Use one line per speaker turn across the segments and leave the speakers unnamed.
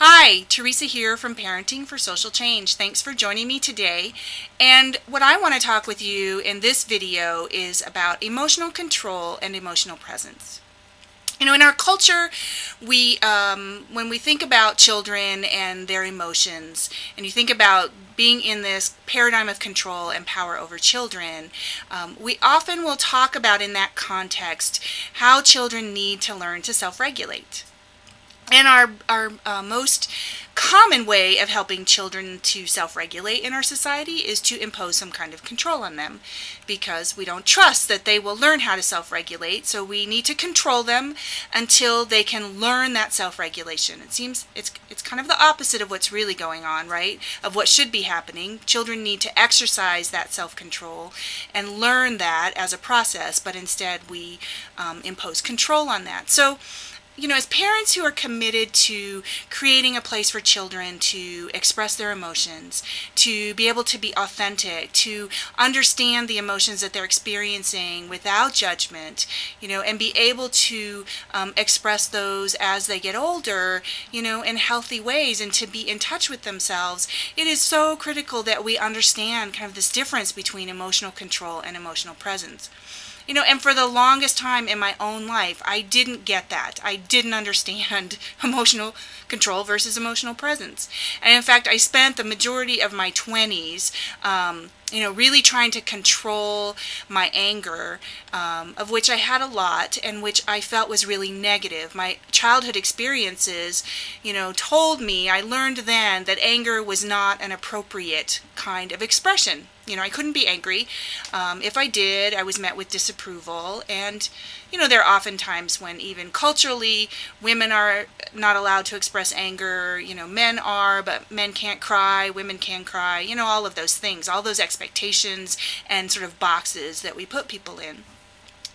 Hi, Teresa here from Parenting for Social Change. Thanks for joining me today. And what I want to talk with you in this video is about emotional control and emotional presence. You know, in our culture, when we think about children and their emotions, and you think about being in this paradigm of control and power over children, we often will talk about in that context how children need to learn to self-regulate. And our most common way of helping children to self-regulate in our society is to impose some kind of control on them, because we don't trust that they will learn how to self-regulate, so we need to control them until they can learn that self-regulation. It seems it's kind of the opposite of what's really going on, right? Of what should be happening. Children need to exercise that self-control and learn that as a process, but instead we impose control on that. So, you know, as parents who are committed to creating a place for children to express their emotions, to be able to be authentic, to understand the emotions that they're experiencing without judgment, you know, and be able to express those as they get older, you know, in healthy ways, and to be in touch with themselves, it is so critical that we understand kind of this difference between emotional control and emotional presence. You know, and for the longest time in my own life, I didn't get that. I didn't understand emotional control versus emotional presence. And in fact, I spent the majority of my 20s, you know, really trying to control my anger, of which I had a lot and which I felt was really negative. My childhood experiences, you know, told me, I learned then that anger was not an appropriate kind of expression. You know, I couldn't be angry. If I did, I was met with disapproval. And, you know, there are often times when even culturally, women are not allowed to express anger. You know, men are, but men can't cry, women can cry. You know, all of those things, all those expectations and sort of boxes that we put people in.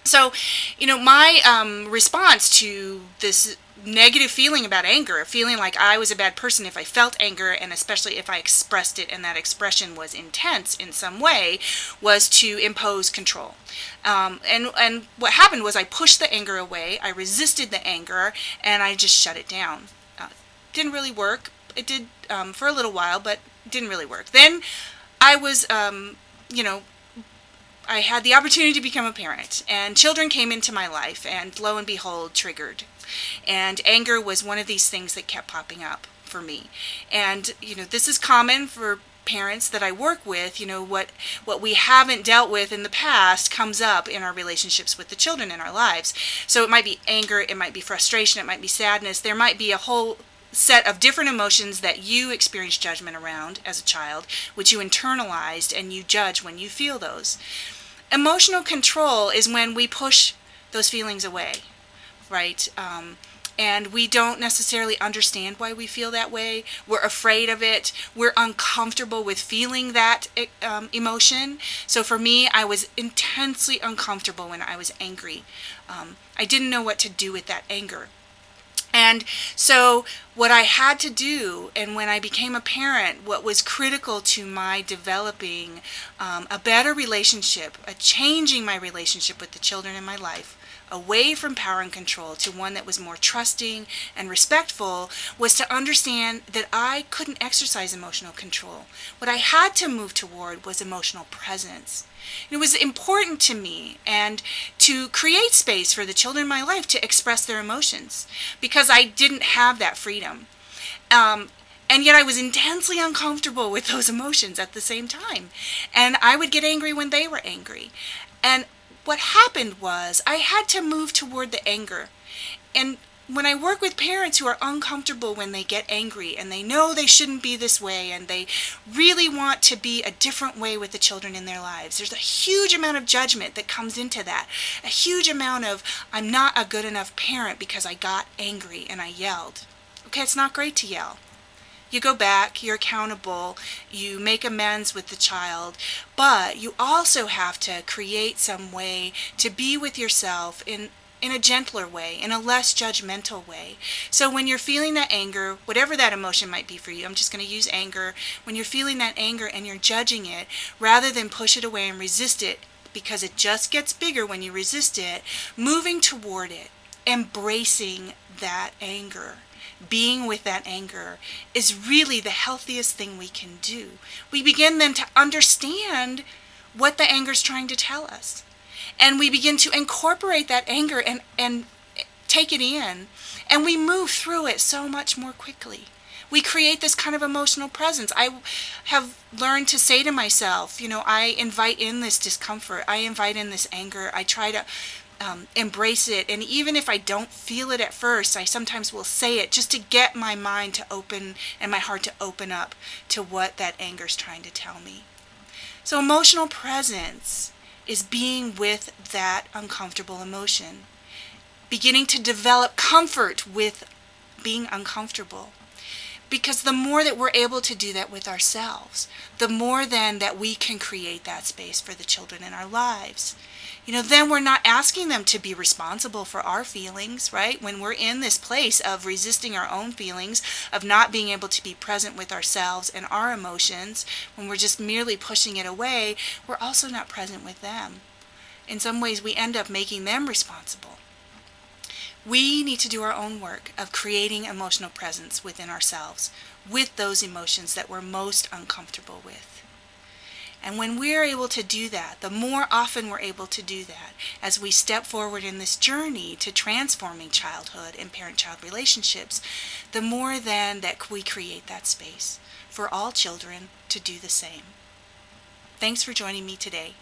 So, you know, my response to this negative feeling about anger, feeling like I was a bad person if I felt anger, and especially if I expressed it and that expression was intense in some way, was to impose control. And what happened was I pushed the anger away, I resisted the anger, and I just shut it down. Didn't really work. It did for a little while, but didn't really work. Then I was, you know, I had the opportunity to become a parent, and children came into my life, and lo and behold, triggered. And anger was one of these things that kept popping up for me. And, you know, this is common for parents that I work with. You know, what we haven't dealt with in the past comes up in our relationships with the children in our lives. So it might be anger, it might be frustration, it might be sadness. There might be a whole set of different emotions that you experience judgment around as a child, which you internalized and you judge when you feel those. Emotional control is when we push those feelings away, right? And we don't necessarily understand why we feel that way. We're afraid of it. We're uncomfortable with feeling that emotion. So for me, I was intensely uncomfortable when I was angry. I didn't know what to do with that anger. And so what I had to do, and when I became a parent, what was critical to my developing a better relationship, changing my relationship with the children in my life, away from power and control to one that was more trusting and respectful, was to understand that I couldn't exercise emotional control. What I had to move toward was emotional presence. It was important to me and to create space for the children in my life to express their emotions, because I didn't have that freedom. And yet I was intensely uncomfortable with those emotions at the same time. And I would get angry when they were angry. And what happened was I had to move toward the anger. And when I work with parents who are uncomfortable when they get angry and they know they shouldn't be this way and they really want to be a different way with the children in their lives, there's a huge amount of judgment that comes into that. A huge amount of, I'm not a good enough parent because I got angry and I yelled. Okay, it's not great to yell. You go back, you're accountable, you make amends with the child, but you also have to create some way to be with yourself in a gentler way, in a less judgmental way. So when you're feeling that anger, whatever that emotion might be for you, I'm just going to use anger. When you're feeling that anger and you're judging it, rather than push it away and resist it, because it just gets bigger when you resist it, moving toward it, embracing that anger, being with that anger is really the healthiest thing we can do. We begin then to understand what the anger is trying to tell us. And we begin to incorporate that anger and take it in. And we move through it so much more quickly. We create this kind of emotional presence. I have learned to say to myself, I invite in this discomfort. I invite in this anger. I try to embrace it. And even if I don't feel it at first, I sometimes will say it just to get my mind to open and my heart to open up to what that anger is trying to tell me. So emotional presence is being with that uncomfortable emotion. Beginning to develop comfort with being uncomfortable. Because the more that we're able to do that with ourselves, the more then that we can create that space for the children in our lives. Then we're not asking them to be responsible for our feelings, right? When we're in this place of resisting our own feelings, of not being able to be present with ourselves and our emotions, when we're just merely pushing it away, we're also not present with them. In some ways, we end up making them responsible. We need to do our own work of creating emotional presence within ourselves with those emotions that we're most uncomfortable with. And when we're able to do that, the more often we're able to do that as we step forward in this journey to transforming childhood and parent-child relationships, the more then that we create that space for all children to do the same. Thanks for joining me today.